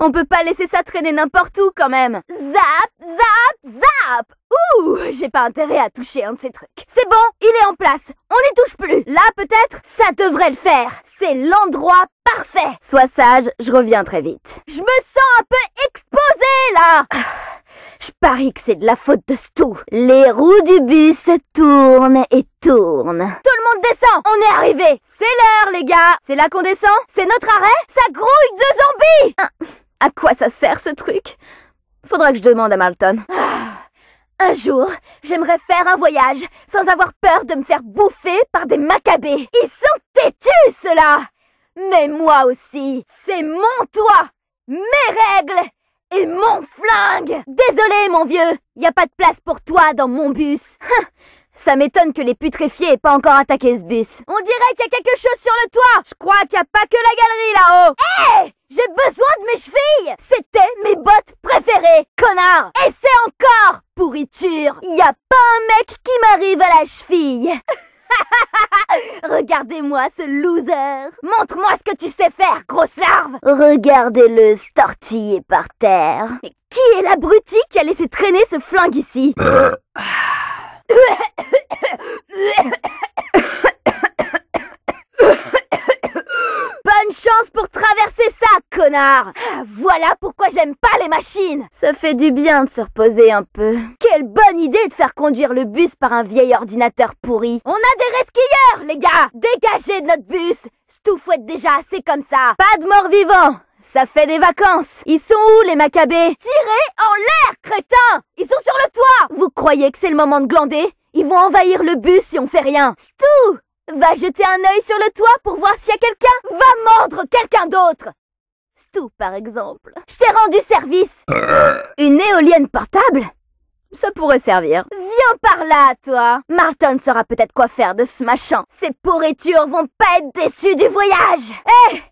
On peut pas laisser ça traîner n'importe où quand même. Zap, zap, zap. Ouh, j'ai pas intérêt à toucher un de ces trucs. C'est bon, il est en place. On n'y touche plus. Là, peut-être, ça devrait le faire. C'est l'endroit parfait. Sois sage, je reviens très vite. Je me sens un peu exposée, là. Je parie que c'est de la faute de Stu. Les roues du bus tournent et tournent. Tout le monde descend. On est arrivé. C'est l'heure, les gars. C'est là qu'on descend? C'est notre arrêt? Ça grouille de zombies. À quoi ça sert, ce truc? Faudra que je demande à Marlton. Un jour, j'aimerais faire un voyage sans avoir peur de me faire bouffer par des macabées. Ils sont têtus, ceux-là. Mais moi aussi, c'est mon toit, mes règles et mon flingue. Désolé, mon vieux, y a pas de place pour toi dans mon bus. Ça m'étonne que les putréfiés aient pas encore attaqué ce bus. On dirait qu'il y a quelque chose sur le toit. Je crois qu'il n'y a pas que la galerie là-haut. Hé, j'ai besoin de mes chevilles. C'était mes bottes préférées, connard. Et c'est encore pourriture. Y a pas un mec qui m'arrive à la cheville. Regardez-moi ce loser. Montre-moi ce que tu sais faire, grosse larve. Regardez-le se tortiller par terre. Et qui est l'abruti qui a laissé traîner ce flingue ici? Bonne chance pour traverser ça, connard. Voilà pourquoi j'aime pas les machines. Ça fait du bien de se reposer un peu. Quelle bonne idée de faire conduire le bus par un vieil ordinateur pourri. On a des resquilleurs, les gars. Dégagez de notre bus. Stu fouette déjà assez comme ça. Pas de morts vivants. Ça fait des vacances. Ils sont où, les macabées? Tirez en l'air, crétin. Ils sont sur le toit. Vous croyez que c'est le moment de glander? Ils vont envahir le bus si on fait rien. Stu, va jeter un œil sur le toit pour voir s'il y a quelqu'un. Va mordre quelqu'un d'autre. Stu, par exemple. Je t'ai rendu service. Une éolienne portable? Ça pourrait servir. Viens par là, toi. Marlton saura peut-être quoi faire de ce machin. Ces pourritures vont pas être déçues du voyage. Hé,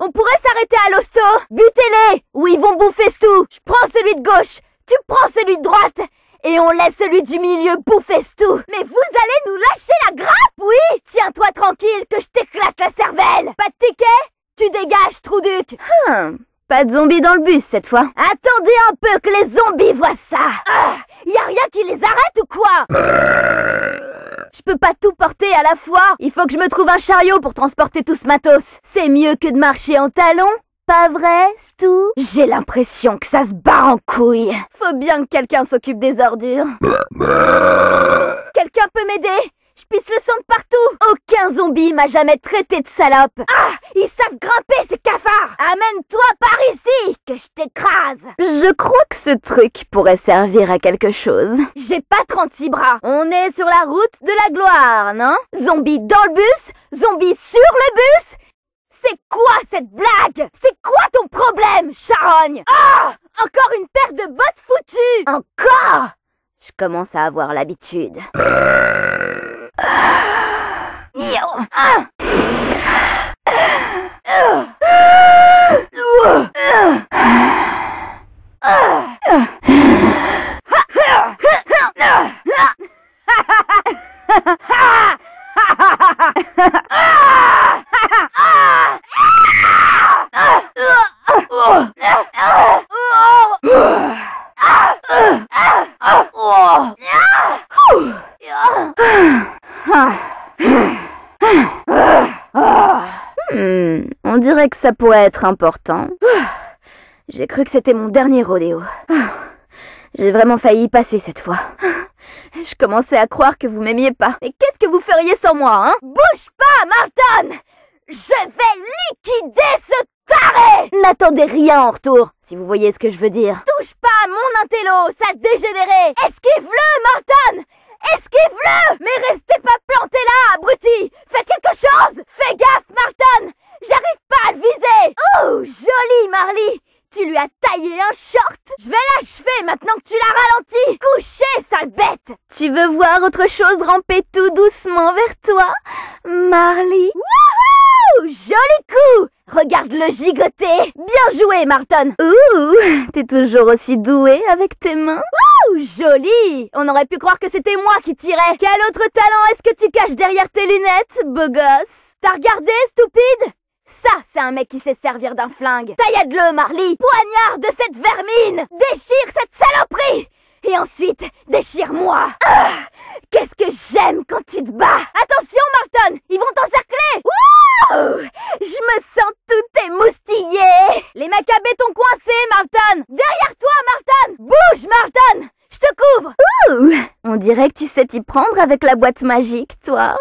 on pourrait s'arrêter à l'hosto. Butez-les, ou ils vont bouffer Stu. Je prends celui de gauche, tu prends celui de droite. Et on laisse celui du milieu bouffer Stu. Mais vous allez nous lâcher la grappe, oui? Tiens-toi tranquille que je t'éclate la cervelle. Pas de ticket? Tu dégages, Trouduc. Pas de zombies dans le bus cette fois. Attendez un peu que les zombies voient ça. Y a rien qui les arrête ou quoi? Je peux pas tout porter à la fois. Il faut que je me trouve un chariot pour transporter tout ce matos. C'est mieux que de marcher en talons. Pas vrai, Stu? J'ai l'impression que ça se barre en couille. Faut bien que quelqu'un s'occupe des ordures. Quelqu'un peut m'aider? Je pisse le sang de partout. Aucun zombie m'a jamais traité de salope. Ils savent grimper, ces cafards. Amène-toi par ici, que je t'écrase. Je crois que ce truc pourrait servir à quelque chose. J'ai pas 36 bras. On est sur la route de la gloire, non? Zombie dans le bus, zombie sur le bus. C'est quoi cette blague? C'est quoi ton problème, charogne? Encore une paire de bottes foutues. Encore? Je commence à avoir l'habitude. On dirait que ça pourrait être important. J'ai cru que c'était mon dernier rodéo. J'ai vraiment failli y passer cette fois. Je commençais à croire que vous m'aimiez pas. Mais qu'est-ce que vous feriez sans moi, hein? Bouge pas, Marlton! Je vais liquider ce taré! N'attendez rien en retour, si vous voyez ce que je veux dire. Touche pas à mon intello, sale dégénéré! Esquive-le, Marlton! Esquive-le! Mais restez pas planté là, abruti! Faites quelque chose! Fais gaffe, Marlton! J'arrive pas à le viser! Oh, joli, Marley! Tu lui as taillé un short! Je vais l'achever maintenant que tu l'as ralenti! Couché, sale bête! Tu veux voir autre chose ramper tout doucement vers toi, Marley? Wouhou! Joli coup! Regarde-le gigoter! Bien joué, Marlton! Ouh! T'es toujours aussi doué avec tes mains? Ouh! Joli! On aurait pu croire que c'était moi qui tirais! Quel autre talent est-ce que tu caches derrière tes lunettes, beau gosse? T'as regardé, stupide? Ça, c'est un mec qui sait servir d'un flingue. Taillade-le, Marley. Poignarde cette vermine. Déchire cette saloperie. Et ensuite, déchire-moi. Ah, qu'est-ce que j'aime quand tu te bats. Attention, Marton, ils vont t'encercler. Wouh! Je me sens tout émoustillée. Les Maccabées t'ont coincé, Marton. Derrière toi, Marton. Bouge, Marton. Je te couvre. Ouh, on dirait que tu sais t'y prendre avec la boîte magique, toi.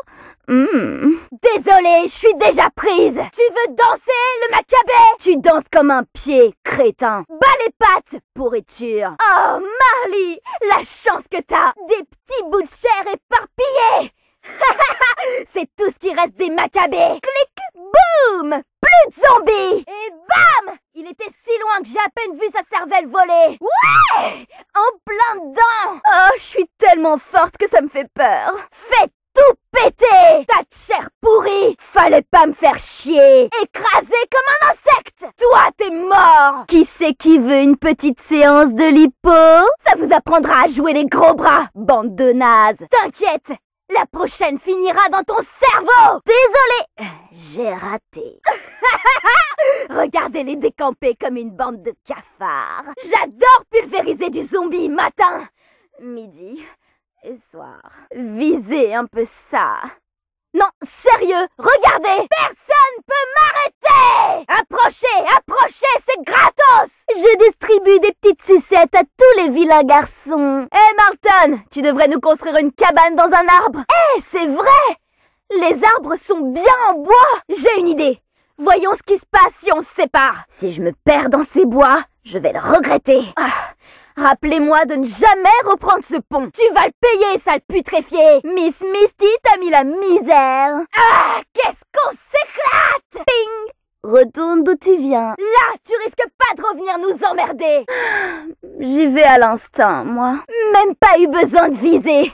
Désolée, je suis déjà prise. Tu veux danser, le Maccabée? Tu danses comme un pied, crétin. Bas les pattes, pourriture. Oh, Marley, la chance que t'as. Des petits bouts de chair éparpillés. C'est tout ce qui reste des Maccabées. Clic, boum. Plus de zombies. Et bam! Il était si loin que j'ai à peine vu sa cervelle voler. Ouais! En plein dedans. Oh, je suis tellement forte que ça me fait peur. Fais tout péter! Ta chair pourrie! Fallait pas me faire chier! Écrasé comme un insecte! Toi, t'es mort! Qui c'est qui veut une petite séance de lipo? Ça vous apprendra à jouer les gros bras, bande de nazes! T'inquiète! La prochaine finira dans ton cerveau! Désolée! J'ai raté. Regardez-les décamper comme une bande de cafards. J'adore pulvériser du zombie matin, midi et soir. Visez un peu ça. Non, sérieux, regardez! Personne peut m'arrêter! Approchez, approchez, c'est gratos! Je distribue des petites sucettes à tous les vilains garçons. Hé, Marton, tu devrais nous construire une cabane dans un arbre. Hé, c'est vrai! Les arbres sont bien en bois. J'ai une idée. Voyons ce qui se passe si on se sépare. Si je me perds dans ces bois, je vais le regretter. Rappelez-moi de ne jamais reprendre ce pont. Tu vas le payer, sale putréfié. Miss Misty t'a mis la misère. Ah, qu'est-ce qu'on s'éclate! Ping! Retourne d'où tu viens. Là, tu risques pas de revenir nous emmerder. J'y vais à l'instinct, moi. Même pas eu besoin de viser.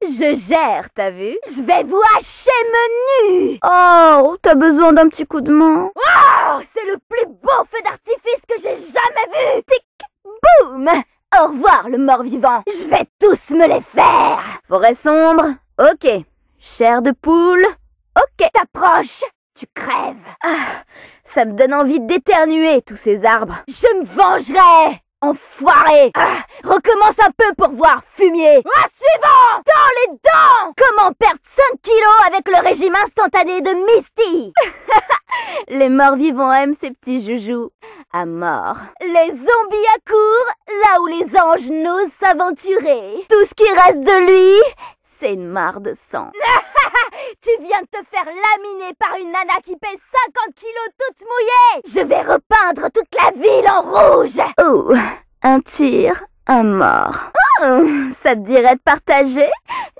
Je gère, t'as vu? Je vais vous hacher menu. Oh, t'as besoin d'un petit coup de main. Oh, c'est le plus beau feu d'artifice que j'ai jamais vu. Tic, boum. Au revoir, le mort-vivant. Je vais tous me les faire. Forêt sombre. Ok. Chair de poule. Ok. T'approches. Tu crèves. Ah, ça me donne envie d'éternuer, tous ces arbres. Je me vengerai. Enfoiré. Ah, recommence un peu pour voir, fumier. Suivant. Dans les dents. Comment perdre 5 kilos avec le régime instantané de Misty? Les morts-vivants aiment ces petits joujoux. À mort. Les zombies accourent là où les anges n'osent s'aventurer. Tout ce qui reste de lui, c'est une mare de sang. Tu viens de te faire laminer par une nana qui pèse 50 kilos toute mouillée. Je vais repeindre toute la ville en rouge. Oh, un tir, un mort. Oh, ça te dirait de partager,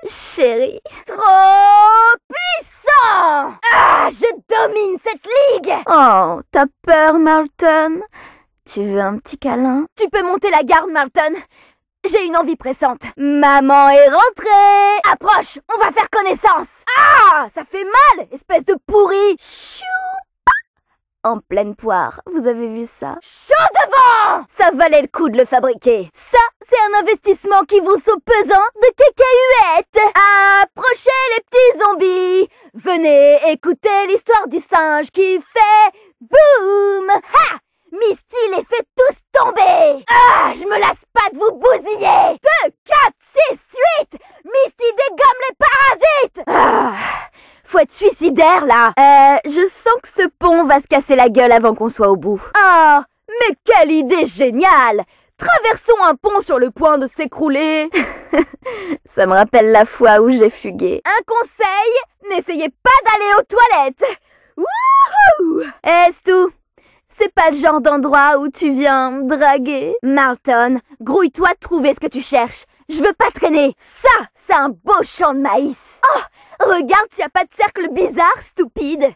chérie? Trop puissant! Ah, je domine cette ligue! Oh, t'as peur, Marton? Tu veux un petit câlin? Tu peux monter la garde, Marton. J'ai une envie pressante. Maman est rentrée. Approche, on va faire connaissance. Ah, ça fait mal, espèce de pourri. Chou. En pleine poire, vous avez vu ça? Chaud devant! Ça valait le coup de le fabriquer. Ça, c'est un investissement qui vaut son pesant de cacahuètes. Approchez les petits zombies. Venez écouter l'histoire du singe qui fait boum. Ha! Misty les fait tous tomber. Ah, je me lasse pas de vous bousiller. 2, 4, 6, 8. Misty dégomme les parasites. Ah, faut être suicidaire, là. Je sens que ce pont va se casser la gueule avant qu'on soit au bout. Ah, mais quelle idée géniale! Traversons un pont sur le point de s'écrouler. Ça me rappelle la fois où j'ai fugué. Un conseil, n'essayez pas d'aller aux toilettes. Wouhou! Stu, c'est pas le genre d'endroit où tu viens draguer. Marton, grouille-toi de trouver ce que tu cherches. Je veux pas traîner. Ça, c'est un beau champ de maïs. Oh! Regarde s'il n'y a pas de cercle bizarre, stupide.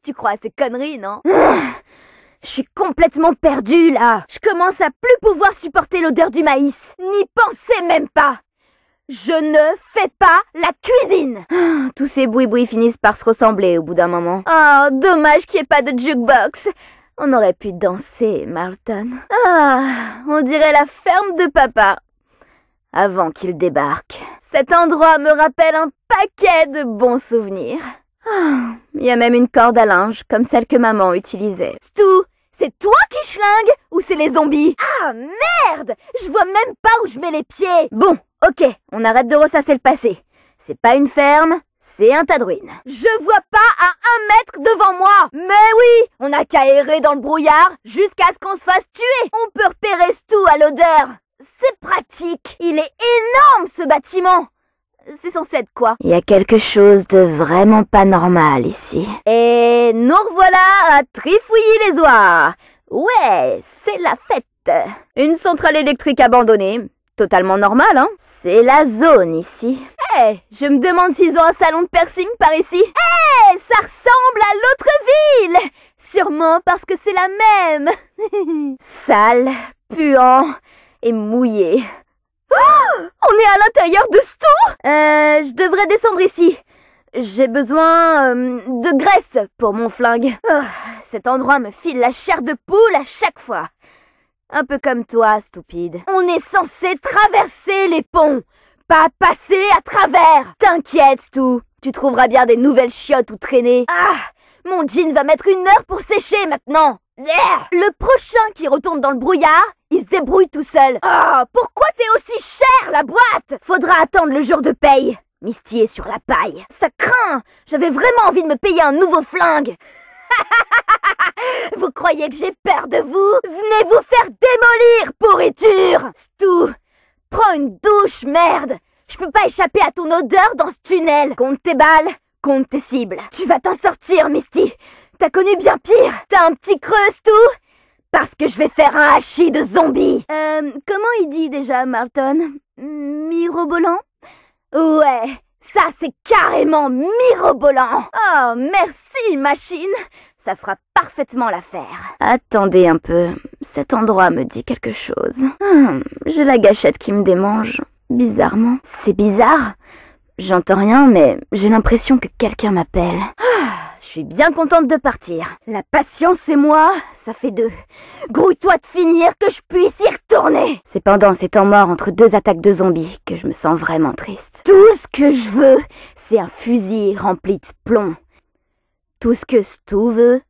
Tu crois à ces conneries, non? Je suis complètement perdue, là. Je commence à plus pouvoir supporter l'odeur du maïs. N'y pensez même pas. Je ne fais pas la cuisine. Tous ces boui-boui finissent par se ressembler au bout d'un moment. Oh, dommage qu'il n'y ait pas de jukebox. On aurait pu danser, Marton. Ah, on dirait la ferme de papa. Avant qu'il débarque. Cet endroit me rappelle un paquet de bons souvenirs. Il y a même une corde à linge, comme celle que maman utilisait. Stu, c'est toi qui schlingue ou c'est les zombies? Ah merde! Je vois même pas où je mets les pieds. Bon, ok, on arrête de ressasser le passé. C'est pas une ferme, c'est un tas de ruines. Je vois pas à 1 mètre devant moi. Mais oui, on a qu'à errer dans le brouillard jusqu'à ce qu'on se fasse tuer. On peut repérer Stu à l'odeur. C'est pratique. Il est énorme ce bâtiment. C'est censé être quoi? Il y a quelque chose de vraiment pas normal ici. Et nous revoilà à trifouiller les oies. Ouais, c'est la fête. Une centrale électrique abandonnée. Totalement normal, hein? C'est la zone ici. Je me demande s'ils ont un salon de piercing par ici. Ça ressemble à l'autre ville. Sûrement parce que c'est la même. Sale, puant et mouillé. On est à l'intérieur de Stu? Je devrais descendre ici. J'ai besoin de graisse pour mon flingue. Cet endroit me file la chair de poule à chaque fois. Un peu comme toi, stupide. On est censé traverser les ponts, pas passer à travers. T'inquiète, Stu, tu trouveras bien des nouvelles chiottes où traîner. Mon jean va mettre 1 heure pour sécher maintenant. Le prochain qui retourne dans le brouillard, il se débrouille tout seul. Pourquoi t'es aussi cher, la boîte? Faudra attendre le jour de paye. Misty est sur la paille. Ça craint. J'avais vraiment envie de me payer un nouveau flingue. Vous croyez que j'ai peur de vous? Venez vous faire démolir, pourriture! Stu, prends une douche, merde! Je peux pas échapper à ton odeur dans ce tunnel. Compte tes balles, compte tes cibles. Tu vas t'en sortir, Misty. T'as connu bien pire. T'as un petit creux, Stu? Parce que je vais faire un hachis de zombies. Comment il dit déjà, Marton? Mirobolant? Ouais, ça c'est carrément mirobolant. Oh, merci, machine. Ça fera parfaitement l'affaire. Attendez un peu, cet endroit me dit quelque chose. J'ai la gâchette qui me démange, bizarrement. C'est bizarre. J'entends rien, mais j'ai l'impression que quelqu'un m'appelle. Je suis bien contente de partir. La patience et moi, ça fait 2. Grouille-toi de finir que je puisse y retourner. C'est pendant ces temps morts entre 2 attaques de zombies que je me sens vraiment triste. Tout ce que je veux, c'est un fusil rempli de plomb. Tout ce que Stu veut,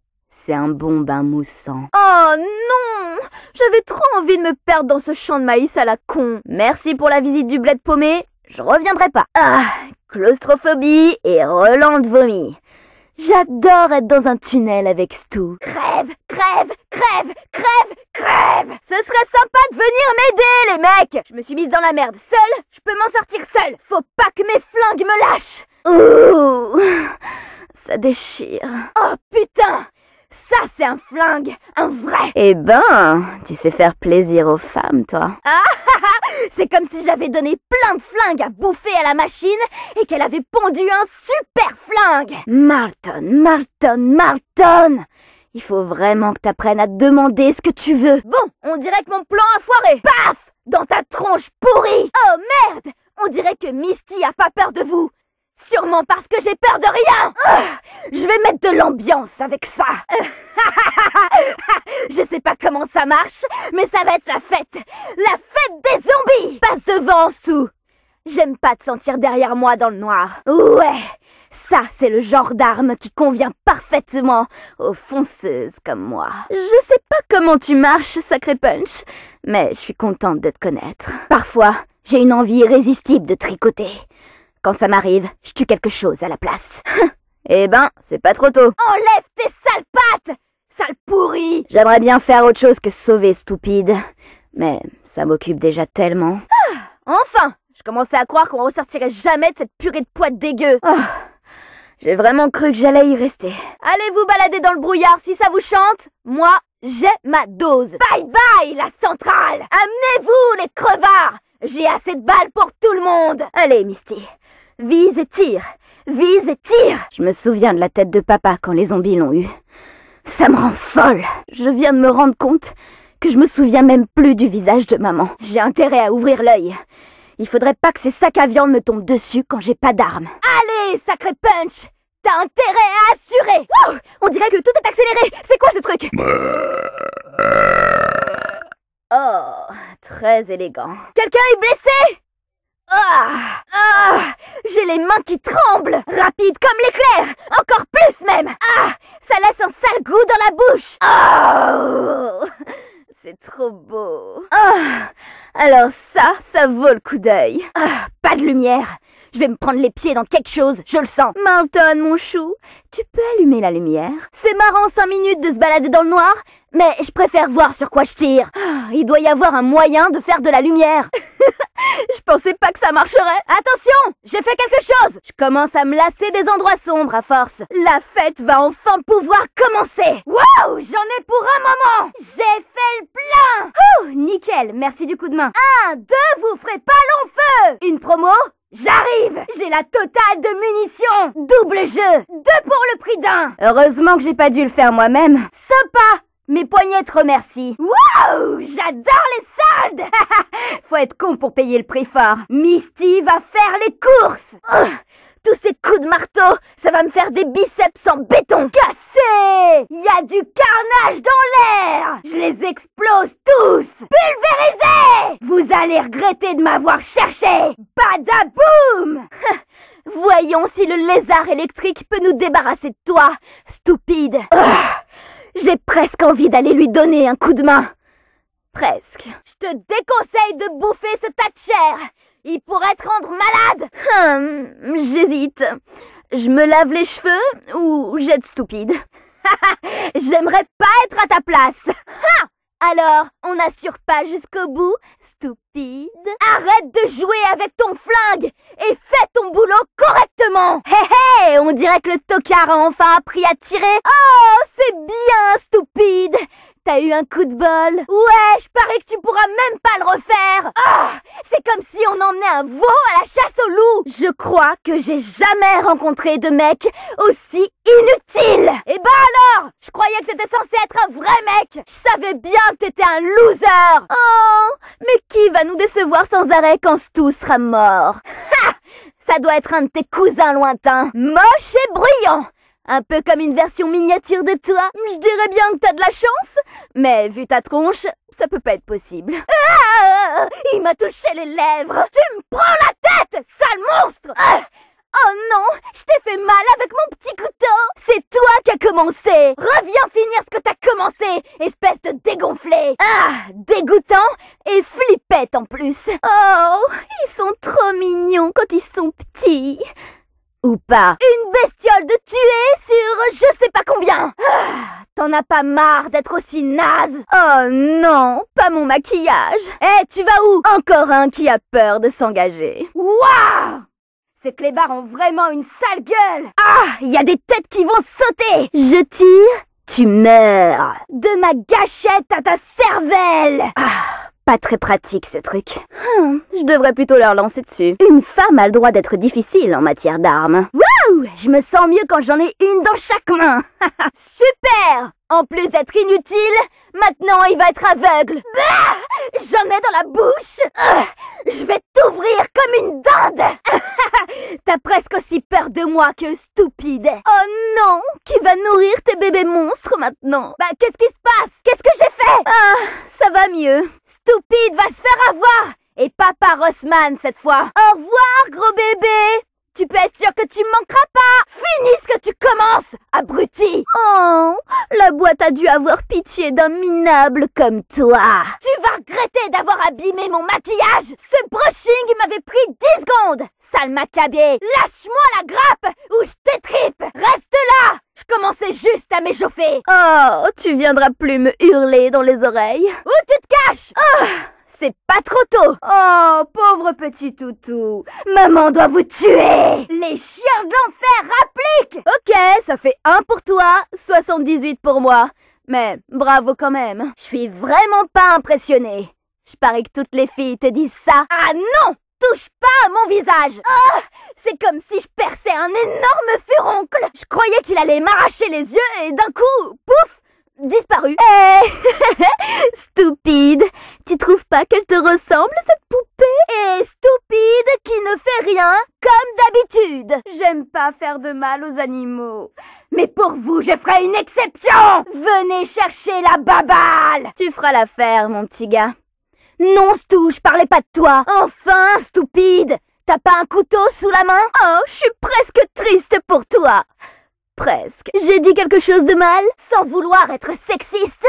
c'est un bon bain moussant. Oh non! J'avais trop envie de me perdre dans ce champ de maïs à la con. Merci pour la visite du bled paumé, je reviendrai pas. Claustrophobie et relent de vomi. J'adore être dans un tunnel avec Stu. Crève, crève, crève, crève, crève! Ce serait sympa de venir m'aider, les mecs! Je me suis mise dans la merde seule, je peux m'en sortir seule. Faut pas que mes flingues me lâchent. Ouh, ça déchire. Oh putain! Ça c'est un flingue, un vrai. Eh ben, tu sais faire plaisir aux femmes, toi. C'est comme si j'avais donné plein de flingues à bouffer à la machine et qu'elle avait pondu un super flingue. Marton, il faut vraiment que t'apprennes à te demander ce que tu veux. Bon, on dirait que mon plan a foiré. Paf! Dans ta tronche pourrie. Oh merde! On dirait que Misty a pas peur de vous. Sûrement parce que j'ai peur de rien. Je vais mettre de l'ambiance avec ça. Je sais pas comment ça marche, mais ça va être la fête. La fête des zombies. Passe devant, Stu. J'aime pas te sentir derrière moi dans le noir. Ouais, ça c'est le genre d'arme qui convient parfaitement aux fonceuses comme moi. Je sais pas comment tu marches, sacré Punch, mais je suis contente de te connaître. Parfois, j'ai une envie irrésistible de tricoter. Quand ça m'arrive, je tue quelque chose à la place. Eh ben, c'est pas trop tôt. Enlève tes sales pattes, sale pourri. J'aimerais bien faire autre chose que sauver stupide, mais ça m'occupe déjà tellement. Enfin, je commençais à croire qu'on ressortirait jamais de cette purée de poids dégueu. J'ai vraiment cru que j'allais y rester. Allez vous balader dans le brouillard si ça vous chante. Moi, j'ai ma dose. Bye bye la centrale. Amenez-vous les crevards. J'ai assez de balles pour tout le monde. Allez Misty, vise et tire. Vise et tire. Je me souviens de la tête de papa quand les zombies l'ont eu. Ça me rend folle. Je viens de me rendre compte que je me souviens même plus du visage de maman. J'ai intérêt à ouvrir l'œil. Il faudrait pas que ces sacs à viande me tombent dessus quand j'ai pas d'armes. Allez, sacré Punch! T'as intérêt à assurer! Wow! On dirait que tout est accéléré! C'est quoi ce truc? Oh, très élégant. Quelqu'un est blessé? J'ai les mains qui tremblent. Rapide comme l'éclair. Encore plus même. Ça laisse un sale goût dans la bouche. C'est trop beau. Alors ça vaut le coup d'œil. Pas de lumière. Je vais me prendre les pieds dans quelque chose, je le sens. Milton, mon chou, tu peux allumer la lumière? C'est marrant 5 minutes de se balader dans le noir, mais je préfère voir sur quoi je tire. Il doit y avoir un moyen de faire de la lumière. Je pensais pas que ça marcherait. Attention, j'ai fait quelque chose. Je commence à me lasser des endroits sombres à force. La fête va enfin pouvoir commencer. Waouh, j'en ai pour un moment. J'ai fait le plein. Nickel, merci du coup de main. 1, 2, vous ferez pas long feu. Une promo? J'arrive! J'ai la totale de munitions! Double jeu! 2 pour le prix d'un! Heureusement que j'ai pas dû le faire moi-même. Sympa! Mes poignets te remercient. Waouh! J'adore les soldes! Faut être con pour payer le prix fort. Misty va faire les courses! Tous ces coups de marteau, ça va me faire des biceps en béton. Cassé! Y a du carnage dans l'air! Je les explose tous! Pulvérisés! Vous allez regretter de m'avoir cherché! Badaboum! Voyons si le lézard électrique peut nous débarrasser de toi, stupide. J'ai presque envie d'aller lui donner un coup de main. Presque. Je te déconseille de bouffer ce tas de chair. Il pourrait te rendre malade. J'hésite. Je me lave les cheveux ou jette stupide. J'aimerais pas être à ta place. Alors, on n'assure pas jusqu'au bout, stupide. Arrête de jouer avec ton flingue et fais ton boulot correctement. Hé, on dirait que le tocard a enfin appris à tirer. Oh, c'est bien, stupide. T'as eu un coup de bol. Ouais, je parie que tu pourras même pas le refaire. C'est comme si on emmenait un veau à la chasse au loup. Je crois que j'ai jamais rencontré de mec aussi inutile. Et alors, je croyais que c'était censé être un vrai mec. Je savais bien que t'étais un loser. Oh, mais qui va nous décevoir sans arrêt quand Stu sera mort? Ça doit être un de tes cousins lointains, moche et bruyant. Un peu comme une version miniature de toi. Je dirais bien que t'as de la chance, mais vu ta tronche, ça peut pas être possible. Il m'a touché les lèvres. Tu me prends la tête, sale monstre. Oh non, je t'ai fait mal avec mon petit couteau. C'est toi qui as commencé. Reviens finir ce que t'as commencé, espèce de dégonflé. Dégoûtant et flippette en plus. Oh, ils sont trop mignons quand ils sont petits. Ou pas. Une bestiole de tuer sur je sais pas combien. T'en as pas marre d'être aussi naze? Oh non, pas mon maquillage. Tu vas où? Encore un qui a peur de s'engager. Waouh! Ces clébards ont vraiment une sale gueule. Il y a des têtes qui vont sauter. Je tire, tu meurs. De ma gâchette à ta cervelle. Pas très pratique ce truc. Je devrais plutôt leur lancer dessus. Une femme a le droit d'être difficile en matière d'armes. Wouh! Je me sens mieux quand j'en ai une dans chaque main. Super! En plus d'être inutile, maintenant il va être aveugle. J'en ai dans la bouche. Je vais t'ouvrir comme une dinde. T'as presque aussi peur de moi que stupide. Oh non! Qui va nourrir tes bébés monstres maintenant? Qu'est-ce qui se passe? Qu'est-ce que j'ai fait? Ça va mieux. Stupide va se faire avoir. Et papa Rossman cette fois. Au revoir, gros bébé. Tu peux être sûr que tu manqueras pas. Finis ce que tu commences, abruti. Oh, la boîte a dû avoir pitié d'un minable comme toi. Tu vas regretter d'avoir abîmé mon maquillage. Ce brushing m'avait pris 10 secondes. Sale macabé, lâche-moi la grappe ou je t'étripe. Reste là. Je commençais juste à m'échauffer. Oh, tu viendras plus me hurler dans les oreilles. Où tu te caches? C'est pas trop tôt. Oh, pauvre petit toutou. Maman doit vous tuer. Les chiens de l'enfer appliquent. Ok, ça fait 1 pour toi, 78 pour moi. Mais bravo quand même. Je suis vraiment pas impressionnée. Je parie que toutes les filles te disent ça. Ah non! Touche pas à mon visage. C'est comme si je perçais un énorme furoncle. Je croyais qu'il allait m'arracher les yeux et d'un coup, pouf, disparu. Stupide, tu trouves pas qu'elle te ressemble cette poupée? Et stupide qui ne fait rien comme d'habitude. J'aime pas faire de mal aux animaux. Mais pour vous, je ferai une exception. Venez chercher la baballe. Tu feras l'affaire, mon petit gars. Non, Stu, je parlais pas de toi. Enfin, stupide. T'as pas un couteau sous la main? Oh, je suis presque triste pour toi. Presque. J'ai dit quelque chose de mal, sans vouloir être sexiste.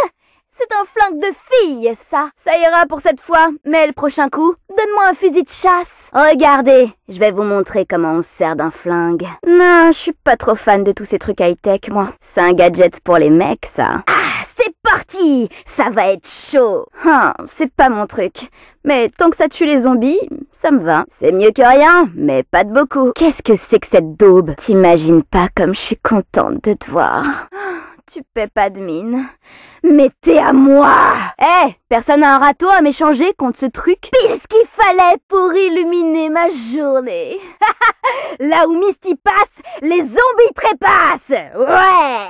C'est un flingue de fille, ça. Ça ira pour cette fois, mais le prochain coup, donne-moi un fusil de chasse. Regardez, je vais vous montrer comment on se sert d'un flingue. Non, je suis pas trop fan de tous ces trucs high-tech, moi. C'est un gadget pour les mecs, ça. Ah, c'est parti! Ça va être chaud. C'est pas mon truc. Mais tant que ça tue les zombies, ça me va. C'est mieux que rien, mais pas de beaucoup. Qu'est-ce que c'est que cette daube? T'imagines pas comme je suis contente de te voir. Tu paies pas de mine. Mais t'es à moi! Personne n'a un râteau à m'échanger contre ce truc? Pile ce qu'il fallait pour illuminer ma journée. Là où Misty passe, les zombies trépassent! Ouais!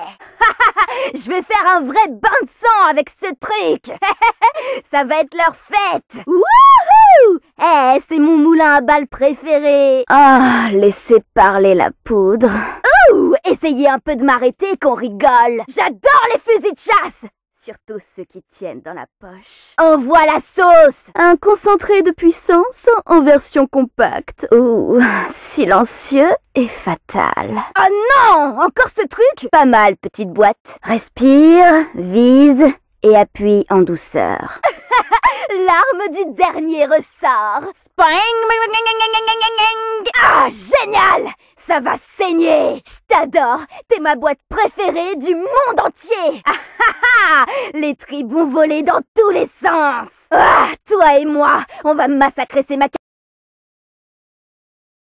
Je vais faire un vrai bain de sang avec ce truc! Ça va être leur fête! Wouhou! C'est mon moulin à balles préféré! Ah, laissez parler la poudre. Ouh! Essayez un peu de m'arrêter qu'on rigole! J'adore les fusils de chasse! Surtout ceux qui tiennent dans la poche. Envoie la sauce! Un concentré de puissance en version compacte. Ouh, silencieux et fatal. Oh non! Encore ce truc? Pas mal, petite boîte. Respire, vise et appuie en douceur. L'arme du dernier ressort. Spang! Ah, génial! Ça va saigner! Je t'adore! T'es ma boîte préférée du monde entier! Les tripes vont voler dans tous les sens! Toi et moi, on va massacrer ces macaques.